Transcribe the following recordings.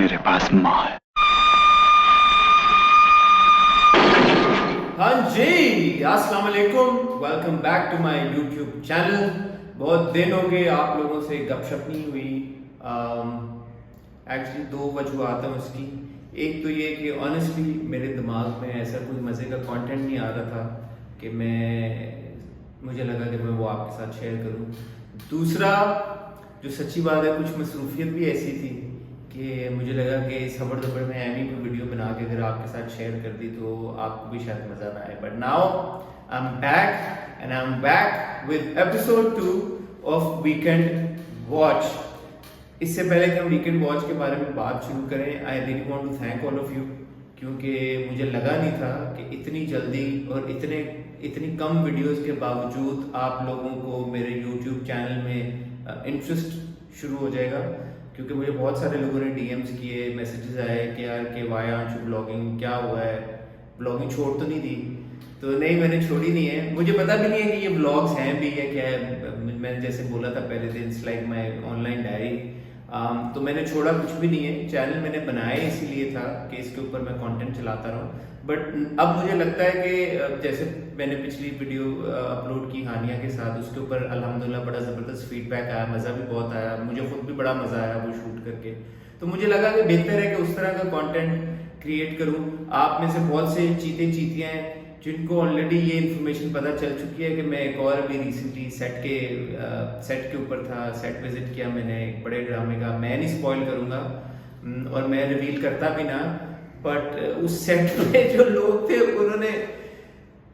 मेरे पास माँ है। हाँ जी, अस्सलाम वालेकुम, welcome back to my YouTube channel. बहुत दिन हो गए आप लोगों से गपशप नहीं हुई। एक्चुअली दो वजूहत हैं उसकी। एक तो ये कि ऑनेस्टली मेरे दिमाग में ऐसा कोई मज़े का कंटेंट नहीं आ रहा था कि मुझे लगा कि मैं वो आपके साथ शेयर करूं। दूसरा, जो सच्ची बात है, कुछ मसरूफियत भी ऐसी थी कि मुझे लगा कि इस हबड़ दबड़ में एमी को वीडियो बना के अगर आपके साथ शेयर कर दी तो आपको भी शायद मज़ा ना आए। But now I am back and I am back with episode 2 of weekend watch. इससे पहले कि हम वीकेंड वॉच के बारे में बात शुरू करें, I really want to thank all of you, क्योंकि मुझे लगा नहीं था कि इतनी जल्दी और इतनी कम वीडियोस के बावजूद आप लोगों को मेरे यूट्यूब चैनल में इंटरेस्ट शुरू हो जाएगा। क्योंकि मुझे बहुत सारे लोगों ने डीएम्स किए, मैसेजेस आए कि यार के वाई आरंट यू ब्लॉगिंग, क्या हुआ है, ब्लॉगिंग छोड़ तो नहीं दी? तो नहीं, मैंने छोड़ी नहीं है। मुझे पता भी नहीं है कि ये ब्लॉग्स हैं भी या क्या है। मैंने जैसे बोला था पहले दिन, it's like my online diary. तो मैंने छोड़ा कुछ भी नहीं है। चैनल मैंने बनाया इसीलिए था कि इसके ऊपर मैं कंटेंट चलाता रहूं। बट अब मुझे लगता है कि जैसे मैंने पिछली वीडियो अपलोड की हानिया के साथ, उसके ऊपर अल्हम्दुलिल्लाह बड़ा ज़बरदस्त फीडबैक आया, मज़ा भी बहुत आया, मुझे खुद भी बड़ा मज़ा आया वो शूट करके। तो मुझे लगा कि बेहतर है कि उस तरह का कंटेंट क्रिएट करूं। आप में से बहुत से चीते चीतियाँ हैं जिनको ऑलरेडी ये इन्फॉर्मेशन पता चल चुकी है कि मैं एक और अभी रिसेंटली सेट के ऊपर था, सेट विजिट किया मैंने एक बड़े ड्रामे का। मैं नहीं स्पॉइल करूंगा और मैं रिवील करता भी ना, बट उस सेट में जो लोग थे उन्होंने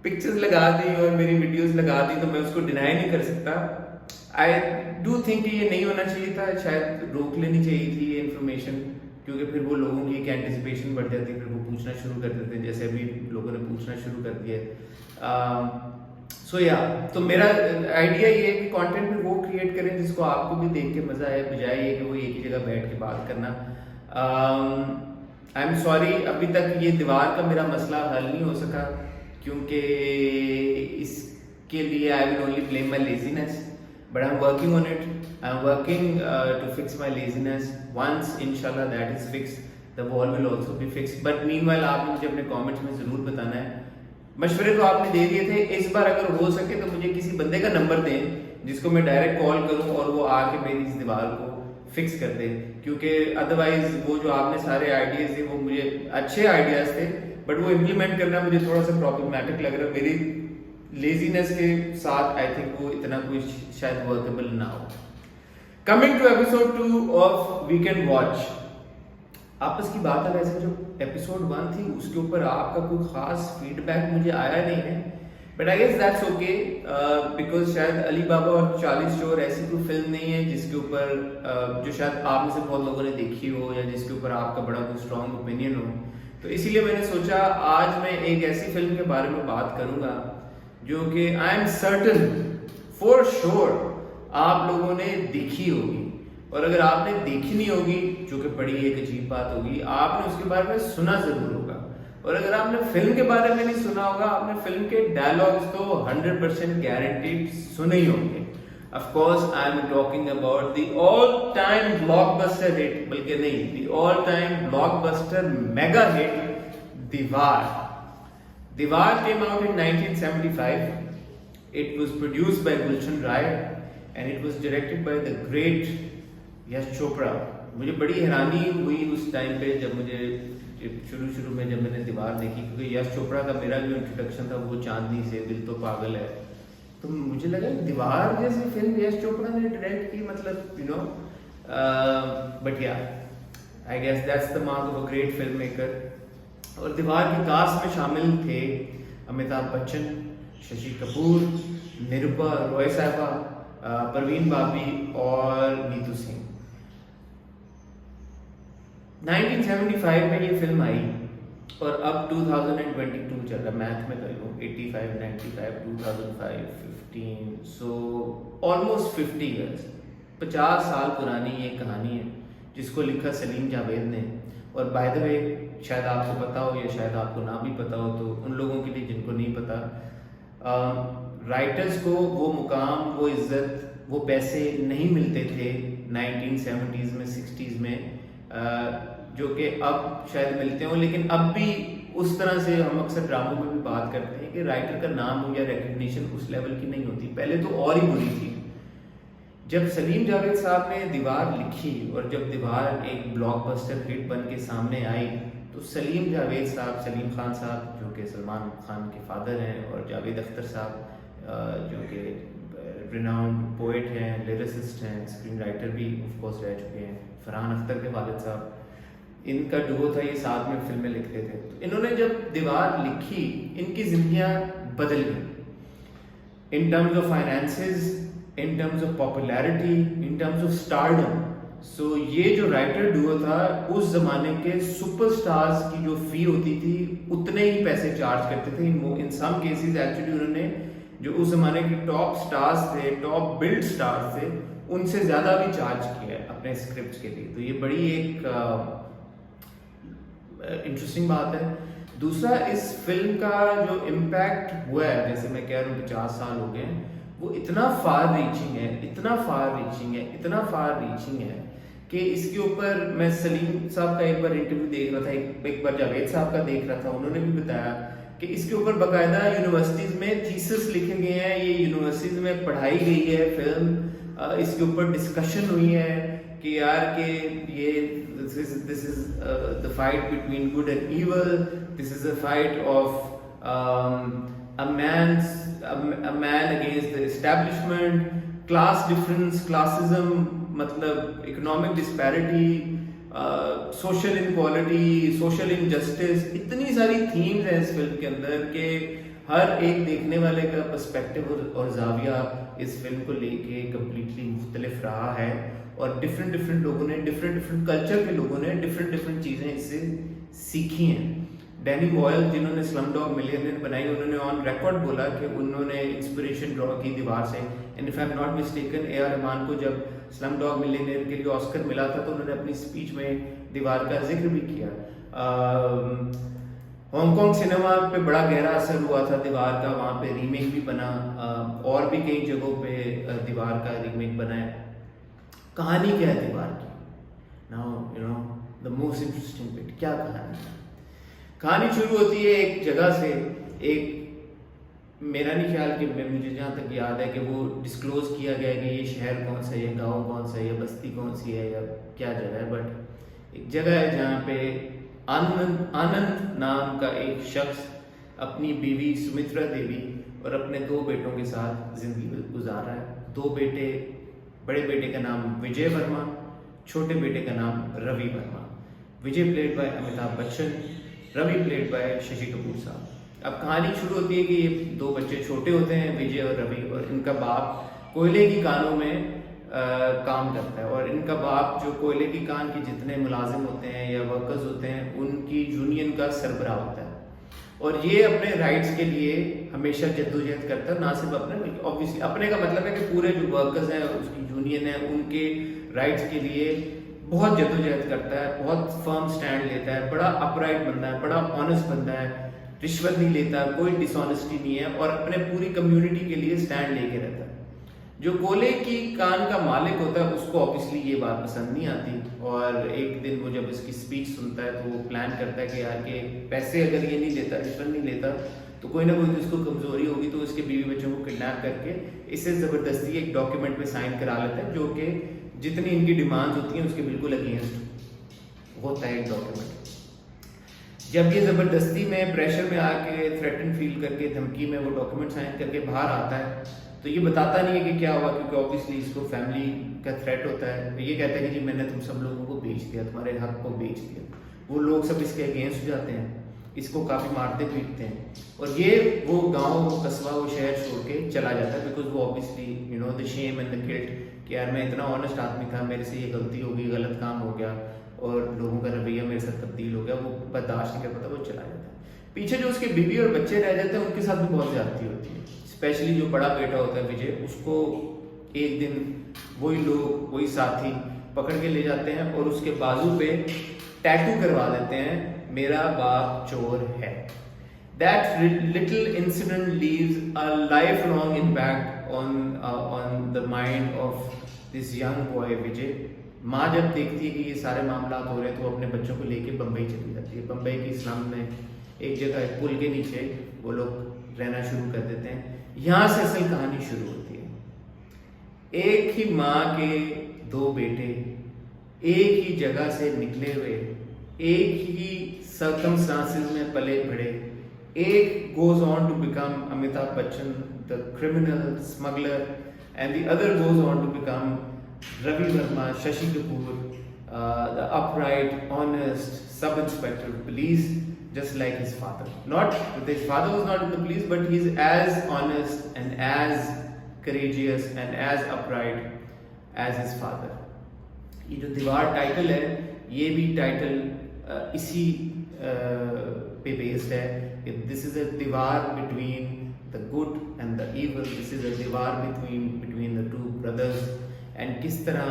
पिक्चर्स लगा दी और मेरी वीडियोस लगा दी, तो मैं उसको डिनाई नहीं कर सकता। आई डू थिंक ये नहीं होना चाहिए था, शायद रोक लेनी चाहिए थी ये इन्फॉर्मेशन, क्योंकि फिर वो लोगों की एक एंटिसिपेशन बढ़ जाती, फिर वो पूछना शुरू कर देते, जैसे अभी लोगों ने पूछना शुरू कर दिया। सो या, तो मेरा आइडिया ये है कि कंटेंट में वो क्रिएट करें जिसको आपको भी देख के मजा आए, बजाय ये कि वो एक ही जगह बैठ के बात करना। आई एम सॉरी, अभी तक ये दीवार का मेरा मसला हल नहीं हो सका, क्योंकि इसके लिए I will only blame my laziness, but I'm working on it. I'm working to fix my laziness. Once inshallah that is fixed, the wall will also be fixed. But meanwhile आपने मुझे अपने comments में ज़रूर बताना है। मशवरे तो आपने दे दिए थे, इस बार अगर हो सके तो मुझे किसी बंदे का नंबर दें जिसको मैं डायरेक्ट कॉल करूं और वो आके मेरी इस दीवार को फिक्स कर दे, क्योंकि अदरवाइज वो जो आपने सारे आइडियाज थे वो मुझे अच्छे आइडियाज थे, बट वो इम्प्लीमेंट करना मुझे थोड़ा सा प्रॉब्लमैटिक लग रहा है। मेरी लेजीनेस के साथ आई थिंक वो इतना कोई शायद वर्केबल ना हो। Coming to episode 2 of weekend watch, आपस की बात है, वैसे जो एपिसोड 1 थी उसके ऊपर आपका कोई खास फीडबैक मुझे आया नहीं है, but I guess that's okay, because शायद अली बाबा और 40 चोर ऐसी कोई फिल्म नहीं है जिसके ऊपर जो शायद आप में से बहुत लोगों ने देखी हो या जिसके ऊपर आपका बड़ा कोई स्ट्रॉन्ग ओपिनियन हो। तो इसीलिए मैंने सोचा आज मैं एक ऐसी फिल्म के बारे में बात करूंगा जो कि I am certain for sure आप लोगों ने देखी होगी, और अगर आपने देखी नहीं होगी, जो कि बड़ी एक अजीब बात होगी, आपने उसके बारे में सुना जरूर होगा। और अगर आपने फिल्म के बारे में नहीं सुना होगा, आपने फिल्म के डायलॉग्स तो 100% गारंटीड सुने ही होंगे। Of course I am talking about the all time blockbuster hit, बल्कि नहीं, the all time blockbuster mega hit दीवार। Diwar came out in 1975. It was produced by Gulshan Rai and it was directed by the great Yash Chopra. मुझे बड़ी हैरानी हुई उस time पे जब शुरू में जब मैंने दीवार देखी, क्योंकि यश चोपड़ा का मेरा जो इंट्रोडक्शन था वो चांदनी से, दिल तो पागल है, तो मुझे लगा दीवार जैसी फिल्म यश चोपड़ा ने डायरेक्ट की, मतलब you know, but yeah I guess that's the mark of a great film maker. और दीवार की कास्ट में शामिल थे अमिताभ बच्चन, शशि कपूर, निरुपा रॉय साहबा, परवीन बाबी और नीतू सिंह। 1975 में ये फिल्म आई और अब 2022 चल रहा, मैथ में कर लो, 85, 95, 2005, 15, सो ऑलमोस्ट 50 ईयर्स, 50 साल पुरानी ये कहानी है जिसको लिखा सलीम जावेद ने। और बाय द वे, शायद आपको पता हो या शायद आपको ना भी पता हो, तो उन लोगों के लिए जिनको नहीं पता, राइटर्स को वो मुकाम, वो इज्जत, वो पैसे नहीं मिलते थे 1970s में, 60s में, जो कि अब शायद मिलते हो, लेकिन अब भी उस तरह से हम अक्सर ड्रामों में भी बात करते हैं कि राइटर का नाम या रिकग्निशन उस लेवल की नहीं होती, पहले तो और ही बुरी थी। जब सलीम जावेद साहब ने दीवार लिखी और जब दीवार एक ब्लॉकबस्टर हिट बन के सामने आई, तो सलीम जावेद साहब, सलीम खान साहब जो कि सलमान खान के फादर हैं, और जावेद अख्तर साहब जो कि रिनाउंड पोइट हैं, लिरिसिस्ट हैं, स्क्रीन राइटर भी ऑफ कोर्स रह चुके हैं, फरहान अख्तर के वालिद साहब, इनका डुओ था, ये साथ में फिल्में लिखते थे। तो इन्होंने जब दीवार लिखी, इनकी जिंदगियां बदल गई in terms of finances, in terms of popularity, in terms of stardom. So ये जो राइटर डुओ था, उस जमाने के सुपरस्टार्स की जो फी होती थी उतने ही पैसे चार्ज करते थे। इन सम केसेस एक्चुअली उन्होंने जो उस जमाने के टॉप स्टार्स थे, टॉप बिल्ड स्टार्स थे, उनसे ज्यादा भी चार्ज किया है अपने स्क्रिप्ट के लिए। तो ये बड़ी एक इंटरेस्टिंग बात है। दूसरा, इस फिल्म का जो इम्पैक्ट हुआ है, जैसे मैं कह रहा हूँ 50 साल हो गए, वो इतना फार रीचिंग है, इतना फार रीचिंग है, इतना फार रीचिंग है कि इसके ऊपर मैं सलीम साहब का एक बार इंटरव्यू देख रहा था, एक बार जावेद साहब का देख रहा था, उन्होंने भी बताया कि इसके ऊपर बाकायदा यूनिवर्सिटीज में थीसिस लिखे गए हैं, ये यूनिवर्सिटीज में पढ़ाई गई है फिल्म, इसके ऊपर डिस्कशन हुई है कि यार कि ये this is the fight between good and evil, this is a fight of a man against the establishment, class difference, classism, मतलब economic disparity, social inequality, social injustice, इतनी सारी थीम्स हैं इस फिल्म के अंदर कि हर एक देखने वाले का पर्सपेक्टिव और जाविया इस फिल्म को लेके कम्प्लीटली मुख्तलिफ रहा है। और डिफरेंट लोगों ने, डिफरेंट कल्चर के लोगों ने डिफरेंट चीज़ें इससे सीखी हैं। डैनी बॉयल जिन्होंने स्लम डॉग मिलियनेयर बनाई, उन्होंने ऑन रिकॉर्ड बोला कि उन्होंने इंस्पिरेशन ड्रॉ की दीवार से। And if I am not mistaken, AR. Rahman को जब स्लम डॉग मिलियनेयर के लिए ऑस्कर मिला था तो उन्होंने अपनी स्पीच में दीवार का जिक्र भी किया। हांगकांग सिनेमा पे बड़ा गहरा असर हुआ था दीवार का, वहाँ पे रीमेक भी बना, और भी कई जगहों पे दीवार का रीमेक बना है। कहानी क्या है दीवार की? Now you know the most interesting bit, क्या कहानी है? कहानी शुरू होती है एक जगह से, एक, मेरा नहीं ख्याल कि मुझे जहाँ तक याद है कि वो डिस्क्लोज किया गया है कि ये शहर कौन सा है, ये गाँव कौन सा है, या बस्ती कौन सी है, या क्या जगह है, बट एक जगह है जहाँ पे आनंद नाम का एक शख्स अपनी बीवी सुमित्रा देवी और अपने 2 बेटों के साथ जिंदगी गुजार रहा है। 2 बेटे, बड़े बेटे का नाम विजय वर्मा, छोटे बेटे का नाम Ravi Varma. Vijay played by Amitabh Bachchan, Ravi played by Shashi Kapoor साहब। अब कहानी शुरू होती है कि ये 2 बच्चे छोटे होते हैं, विजय और रवि, और इनका बाप कोयले की कानों में काम करता है, और इनका बाप जो कोयले की कान के जितने मुलाजिम होते हैं या वर्कर्स होते हैं उनकी यूनियन का सरबराह होता है, और ये अपने राइट्स के लिए हमेशा जद्दोजहद करता है। ना सिर्फ अपने, ऑब्वियसली अपने का मतलब है कि पूरे जो वर्कर्स हैं, उसकी यूनियन है, उनके राइट्स के लिए बहुत जद्दोजहद करता है, बहुत फर्म स्टैंड लेता है, बड़ा अपराइट बंदा है, बड़ा ऑनेस्ट बंदा है, रिश्वत नहीं लेता, कोई डिसऑनेस्टी नहीं है, और अपने पूरी कम्युनिटी के लिए स्टैंड लेके रहता है। जो कोयले की कान का मालिक होता है उसको ऑब्वियसली ये बात पसंद नहीं आती, और एक दिन वो जब इसकी स्पीच सुनता है तो वो प्लान करता है कि यार के पैसे अगर ये नहीं लेता, रिश्वत नहीं लेता, तो कोई ना कोई तो इसको कमजोरी होगी, तो इसके बीवी बच्चों को किडनैप करके इससे ज़बरदस्ती एक डॉक्यूमेंट में साइन करा लेता है, जो कि जितनी इनकी डिमांड्स होती हैं उसके बिल्कुल अगेंस्ट होता है एक डॉक्यूमेंट। जब ये ज़बरदस्ती में, प्रेशर में आके, थ्रेटन फील करके, धमकी में वो डॉक्यूमेंट साइन करके बाहर आता है, तो ये बताता नहीं है कि क्या हुआ, क्योंकि ऑब्वियसली इसको फैमिली का थ्रेट होता है। तो ये कहता है कि जी मैंने तुम सब लोगों को बेच दिया, तुम्हारे हक को बेच दिया। वो लोग सब इसके अगेंस्ट हो जाते हैं, इसको काफ़ी मारते पीटते हैं, और ये वो गांव, वो कस्बा, वो शहर छोड़ के चला जाता है, बिकॉज वो obviously you know the shame and the guilt कि यार मैं इतना ऑनेस्ट आदमी था, मेरे से ये गलती हो गई, गलत काम हो गया, और लोगों का रवैया मेरे साथ तब्दील हो गया, वो बर्दाश्त नहीं कर पाता, वो चला जाता है। पीछे जो उसके बीवी और बच्चे रह जाते हैं उनके साथ भी बहुत ज्यादती होती है, स्पेशली जो बड़ा बेटा होता है विजय, उसको एक दिन वही लोग, वही साथी पकड़ के ले जाते हैं और उसके बाजू पे टैटू करवा देते हैं, मेरा बाप चोर है। That little incident leaves a lifelong impact on the mind of this young boy Vijay, माँ जब देखती है कि ये सारे मामला हो रहे हैं तो वो अपने बच्चों को लेके बम्बई चली जाती है। बम्बई की स्लम में एक जगह एक पुल के नीचे वो लोग रहना शुरू कर देते हैं। यहाँ से असल कहानी शुरू होती है। एक ही माँ के दो बेटे, एक ही जगह से निकले हुए, एक ही सर्कमस्टांसेस में पले बढ़े। एक goes on to become Amitabh Bachchan, the criminal smuggler, and the other goes on to become Ravi Verma, Shashi Kapoor, the upright, honest sub-inspector of police, just like his father. Not his father was not in the police, but he's as honest and as courageous and as upright as his father. ये जो दीवार title है, ये भी title इसी पे based है कि this is a Deewaar between the good and the evil, this is a Deewaar between the two brothers, and किस तरह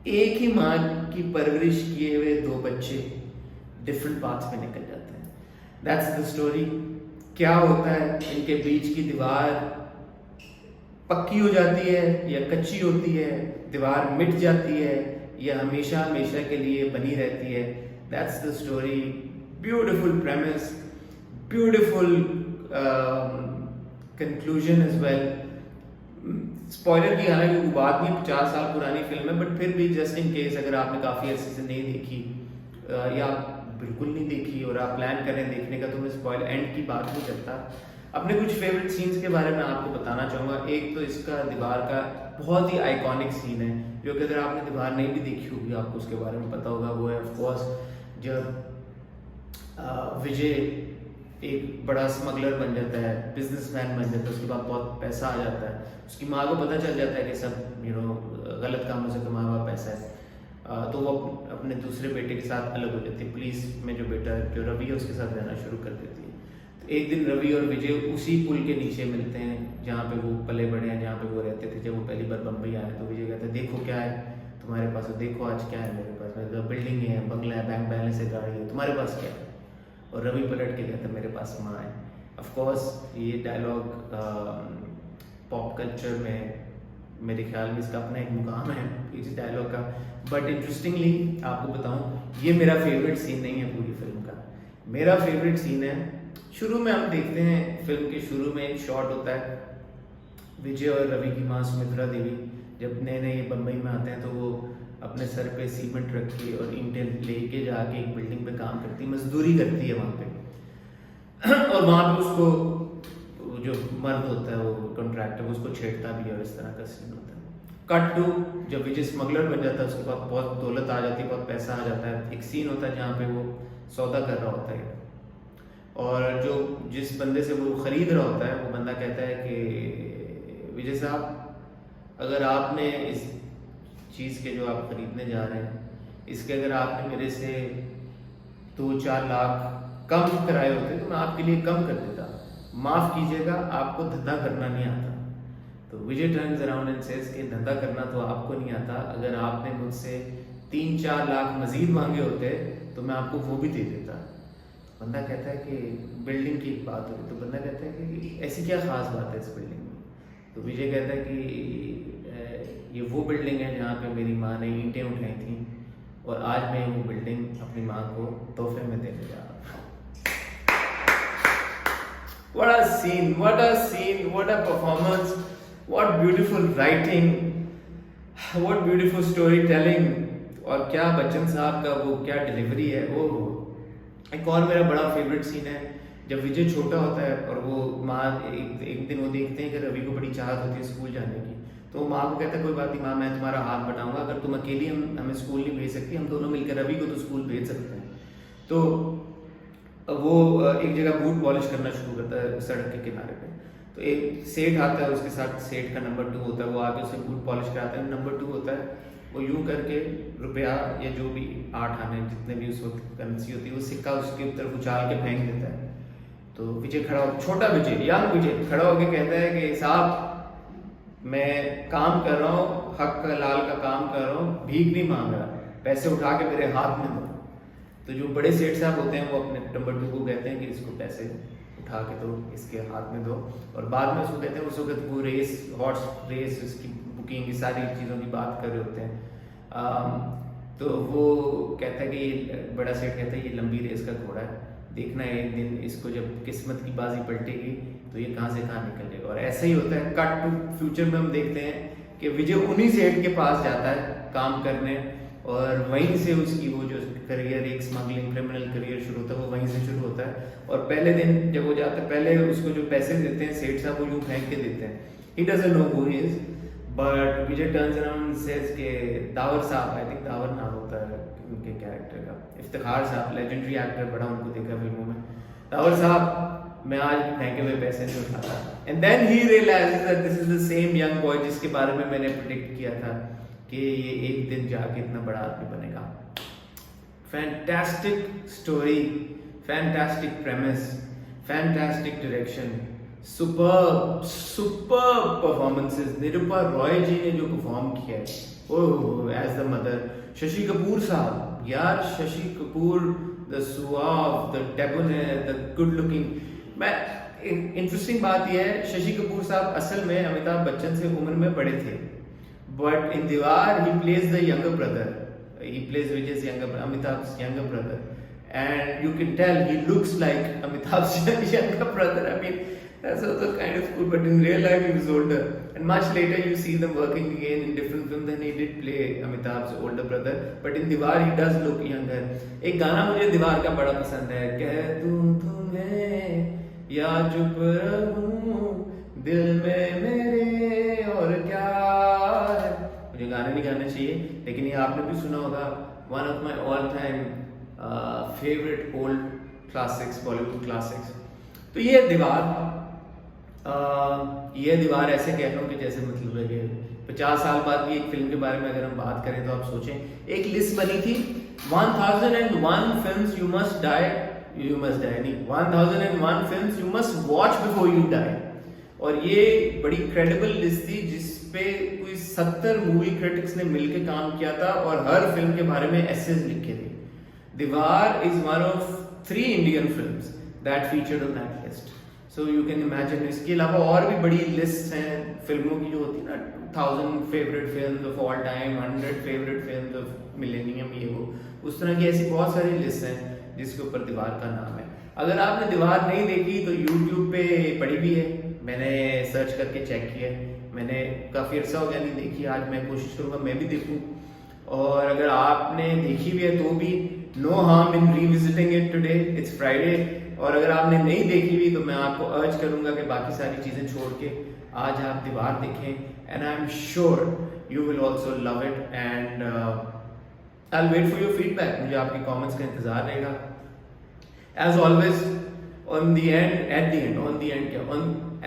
एक ही माँ की परवरिश किए हुए दो बच्चे डिफरेंट पाथ्स पे निकल जाते हैं। That's the story. क्या होता है, इनके बीच की दीवार पक्की हो जाती है या कच्ची होती है, दीवार मिट जाती है या हमेशा हमेशा के लिए बनी रहती है। That's the story. Beautiful premise, beautiful conclusion as well. Spoiler की हालांकि कोई बात नहीं, 50 साल पुरानी फिल्म है, बट फिर भी जस्ट इन केस अगर आपने काफ़ी अर्से से नहीं देखी या बिल्कुल नहीं देखी और आप प्लान करें देखने का, तो मैं स्पॉइलर एंड की बात नहीं करता। अपने कुछ फेवरेट सीन्स के बारे में आपको बताना चाहूँगा। एक तो इसका दीवार का बहुत ही आइकॉनिक सीन है, जो कि अगर आपने दीवार नहीं भी देखी होगी आपको उसके बारे में पता होगा। वो है ऑफकोर्स जब विजय एक बड़ा स्मगलर बन जाता है, बिजनेसमैन बन जाता है, उसके बाद बहुत पैसा आ जाता है, उसकी माँ को पता चल जाता है कि सब गलत कामों से कमाया हुआ पैसा है, तो वो अपने दूसरे बेटे के साथ अलग हो जाती है। पुलिस में जो बेटा जो रवि है उसके साथ रहना शुरू कर देती है। तो एक दिन रवि और विजय उसी पुल के नीचे मिलते हैं जहाँ पे वो पले बड़े हैं, जहाँ पे वो रहते थे जब वो पहली बार बम्बई आए। तो विजय कहता है देखो क्या है तुम्हारे पास, देखो आज क्या है मेरे पास, मेरे पास बिल्डिंग है, बंगला है, बैंक बैलेंस है, गाड़ी है, तुम्हारे पास क्या है? और रवि पलट के कहता है मेरे पास माँ है। ऑफ कोर्स ये डायलॉग पॉप कल्चर में मेरे ख्याल में इसका अपना एक मुकाम है इस डायलॉग का। बट इंटरेस्टिंगली आपको बताऊं, ये मेरा फेवरेट सीन नहीं है पूरी फिल्म का। मेरा फेवरेट सीन है शुरू में। हम देखते हैं फिल्म के शुरू में एक शॉट होता है, विजय और रवि की माँ सुमित्रा देवी जब नए नए बम्बई में आते हैं तो वो अपने सर पे सीमेंट रख के और ईंटें लेके जाके एक बिल्डिंग पे काम करती है, मजदूरी करती है वहाँ पे। और वहाँ पे उसको जो मर्द होता है वो कॉन्ट्रैक्टर उसको छेड़ता भी है और इस तरह का सीन होता है। कट टू जब विजय स्मगलर बन जाता है, उसके बाद बहुत दौलत आ जाती है, बहुत पैसा आ जाता है। एक सीन होता है जहाँ पे वो सौदा कर रहा होता है और जो जिस बंदे से वो खरीद रहा होता है वो बंदा कहता है कि विजय साहब अगर आपने इस चीज़ के जो आप खरीदने जा रहे हैं इसके अगर आपने मेरे से 2-4 लाख कम कराए होते तो मैं आपके लिए कम कर देता, माफ़ कीजिएगा आपको धंधा करना नहीं आता। तो विजय टर्न्स अराउंड एंड सेज कि धंधा करना तो आपको नहीं आता, अगर आपने मुझसे 3-4 लाख मजीद मांगे होते तो मैं आपको वो भी दे देता। बंदा कहता है कि बिल्डिंग की बात हुई, तो बंदा कहता है कि ऐसी क्या खास बात है इस बिल्डिंग में? तो विजय कहता है कि ये वो बिल्डिंग है जहाँ पे मेरी माँ ने ईंटें उठाई थी और आज मैं वो बिल्डिंग अपनी माँ को तोहफे में देने जा रहा हूँ। What a scene, what a scene, what a performance, what beautiful writing, what beautiful storytelling, और क्या बच्चन साहब का वो क्या डिलीवरी है वो। एक और मेरा बड़ा फेवरेट सीन है जब विजय छोटा होता है और वो माँ एक दिन वो देखते हैं कि रवि को बड़ी चाहत होती है स्कूल जाने की, तो वो माँ को कहता है कोई बात नहीं माँ मैं तुम्हारा हाथ बढ़ाऊंगा, अगर तुम अकेली हमें स्कूल नहीं भेज सकती, हम दोनों मिलकर रवि को तो स्कूल भेज सकते हैं। तो वो एक जगह बूट पॉलिश करना शुरू करता है सड़क के किनारे पे। तो एक सेठ आता है, उसके साथ सेठ का नंबर 2 होता है, वो आगे उसे बूट पॉलिश कराता है। नंबर 2 होता है वो यूं करके रुपया या जो भी 8 आने जितने भी उस वक्त करेंसी होती है वो सिक्का उसके तरफ उछाल के फेंक देता है। तो विजय खड़ा हो, छोटा विजय, यंग विजय खड़ा होकर कहता है कि साहब मैं काम कर रहा हूँ, हक का लाल का काम कर रहा हूँ, भीख नहीं मांग रहा, पैसे उठा के मेरे हाथ में दो। तो जो बड़े सेठ साहब होते हैं वो अपने नंबर 2 को कहते हैं कि इसको पैसे उठा के दो, इसके हाथ में दो। और बाद में उसको कहते हैं उस वक्त वो रेस हॉर्स रेस उसकी कुकिंग, ये सारी चीज़ों की बात कर रहे होते हैं। तो वो कहता है कि ये बड़ा सेठ कहता है ये लंबी रेस का घोड़ा है, देखना है एक दिन इसको जब किस्मत की बाजी पलटेगी तो ये कहाँ से कहाँ निकल जाएगा। और ऐसा ही होता है। कट टू फ्यूचर में हम देखते हैं कि विजय उन्हीं सेठ के पास जाता है काम करने, और वहीं से उसकी वो जो करियर, एक स्मगलिंग क्रिमिनल करियर शुरू होता है, वो वहीं से शुरू होता है। और पहले दिन जब वो जाता है, पहले उसको जो पैसे देते हैं सेठ साहब, वो यूँ फेंक के देते हैं, he doesn't know who he is, but Vijay turns around says के दावर साहब, आई थिंक दावर नाम होता है उनके कैरेक्टर का, इफ्तिखार साहब, लेजेंडरी एक्टर, बड़ा उनको देखा फिल्मों में, दावर साहब मैं आज फेंके हुए पैसे नहीं उठाता। And then he realises that this is the same young boy जिसके बारे में मैंने प्रेडिक्ट किया था कि ये एक दिन जाके इतना बड़ा आदमी बनेगा। Fantastic story, fantastic premise, fantastic direction, super performances. Nirupa Roy ji ने जो परफॉर्म किया है, oh as the mother, Shashi Kapoor साहब यार, Shashi Kapoor the suave, the debonair, the good looking. मैं इंटरेस्टिंग बात यह है, शशि कपूर साहब असल में अमिताभ बच्चन से उम्र में बड़े थे, बट इन दीवार he plays the younger brother, he plays Vijay's Amitabh's younger brother, and you can tell he looks like Amitabh's younger brother. I mean, that's also kind of cool, but in real life he was older, and much later you see them working again in different films, and he did play Amitabh's older brother, but in Diwar he does look younger. एक गाना मुझे दीवार का बड़ा पसंद है, कह दूं तुम्हें या चुप रहूं दिल में मेरे और क्या है। मुझे गाने नहीं गाने चाहिए, लेकिन ये आपने भी सुना होगा, one of my all time favourite old classics, Bollywood classics. तो ये दीवार, ऐसे कह रहा हूँ कि जैसे मतलब है कि 50 साल बाद भी एक फिल्म के बारे में अगर हम बात करें तो आप सोचें, एक लिस्ट बनी थी 1001 फिल्म्स यू मस्ट डाई नहीं, 1001 films you must watch before you die. और ये बड़ी क्रेडिबल लिस्ट थी जिसपे कोई 70 मूवी क्रिटिक्स ने मिलकर काम किया था और हर फिल्म के बारे में एसेज लिखे थे। दीवार is one of 3 Indian films that featured on that list, so you can imagine. इसके अलावा और भी बड़ी लिस्ट हैं फिल्मों की जो होती है ना, 1000 favourite films of all time, 100 favourite films of millennium, ये वो, उस तरह की ऐसी बहुत सारी लिस्ट हैं जिसके ऊपर दीवार का नाम है। अगर आपने दीवार नहीं देखी तो यूट्यूब पे पड़ी भी है, मैंने सर्च करके चेक किया, मैंने काफ़ी अर्सा हो गया नहीं देखी, आज मैं कोशिश करूँगा मैं भी देखूँ। और अगर आपने देखी भी है तो भी no harm in revisiting it today, it's Friday. और अगर आपने नहीं देखी हुई तो मैं आपको अर्ज करूँगा कि बाकी सारी चीज़ें छोड़ के आज आप दीवार देखें, and I am sure you will also love it, and I will wait for your feedback. मुझे आपके कॉमेंट्स का इंतज़ार रहेगा। As always on the end,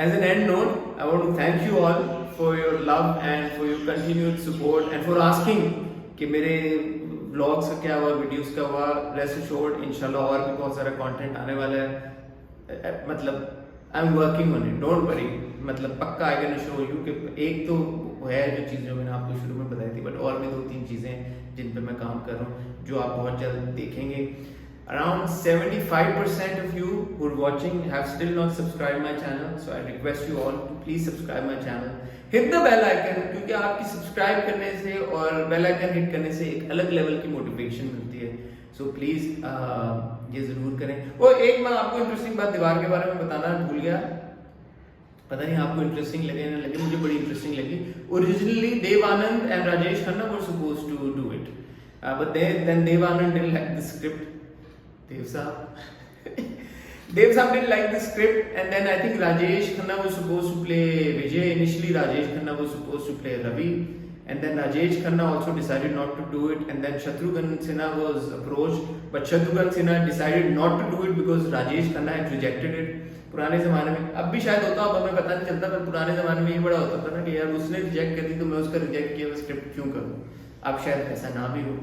as an end note, I want to thank you all for your love and for your continued support and for asking कि मेरे vlogs का क्या हुआ, videos का हुआ। Rest assured इंशाल्लाह और भी बहुत सारा content आने वाला है, मतलब I'm working on it, don't worry, मतलब पक्का I can show you कि एक तो है जो चीज़ जो मैंने आपको शुरू में बताई थी, बट और भी 2-3 चीज़ें जिन पे मैं काम कर रहा हूँ जो आप बहुत जल्द देखेंगे। Around 75% of you who are watching have still not subscribed my channel, so I request you all to please subscribe my channel. Hit the bell icon, क्योंकि आपकी सब्सक्राइब करने से और बेल आइकन हिट करने से एक अलग लेवल की मोटिवेशन मिलती है। सो प्लीज ये जरूर करें। और एक मैं आपको इंटरेस्टिंग बात दीवार के बारे में बताना भूल गया, पता नहीं आपको इंटरेस्टिंग लगे ना लगे, मुझे बड़ी इंटरेस्टिंग लगी। Originally Dev Anand and Rajesh Khanna were supposed to do it, but then Dev Anand didn't like the script. Dev Saab didn't like the script, and then I think Rajesh Khanna was supposed to play Vijay. Initially Rajesh Khanna was supposed to play Ravi, and then Rajesh Khanna also decided not to do it, and then Shatrughan Sinha was approached, but Shatrughan Sinha decided not to do it because Rajesh Khanna had rejected it. पुराने ज़माने में, अब भी शायद होता, अब हमें पता नहीं चलता, पर पुराने ज़माने में ये बड़ा होता था ना कि यार उसने रिजेक्ट कर दी तो मैं उसका रिजेक्ट किया हुआ स्क्रिप्ट क्यों करूँ। अब शायद ऐसा ना भी हो।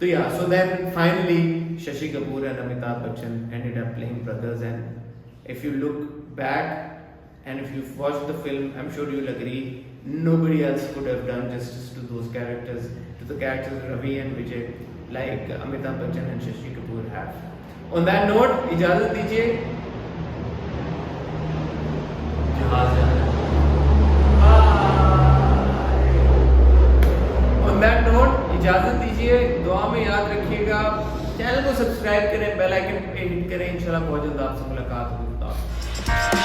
तो yeah, so then finally Shashi Kapoor and Amitabh Bachchan ended up playing brothers, and if you look back and if you've watched the film, I'm sure you'll agree nobody else could have done justice to those characters, to the characters Ravi and Vijay, like Amitabh Bachchan and Shashi Kapoor have. On that note, इजाजत दीजिए, जहाज जाना। इजाज़त दीजिए, दुआ में याद रखिएगा, चैनल को सब्सक्राइब करें, बेल आइकन पे हिट करें। इंशाल्लाह बहुत जल्द आपसे मुलाकात होगी।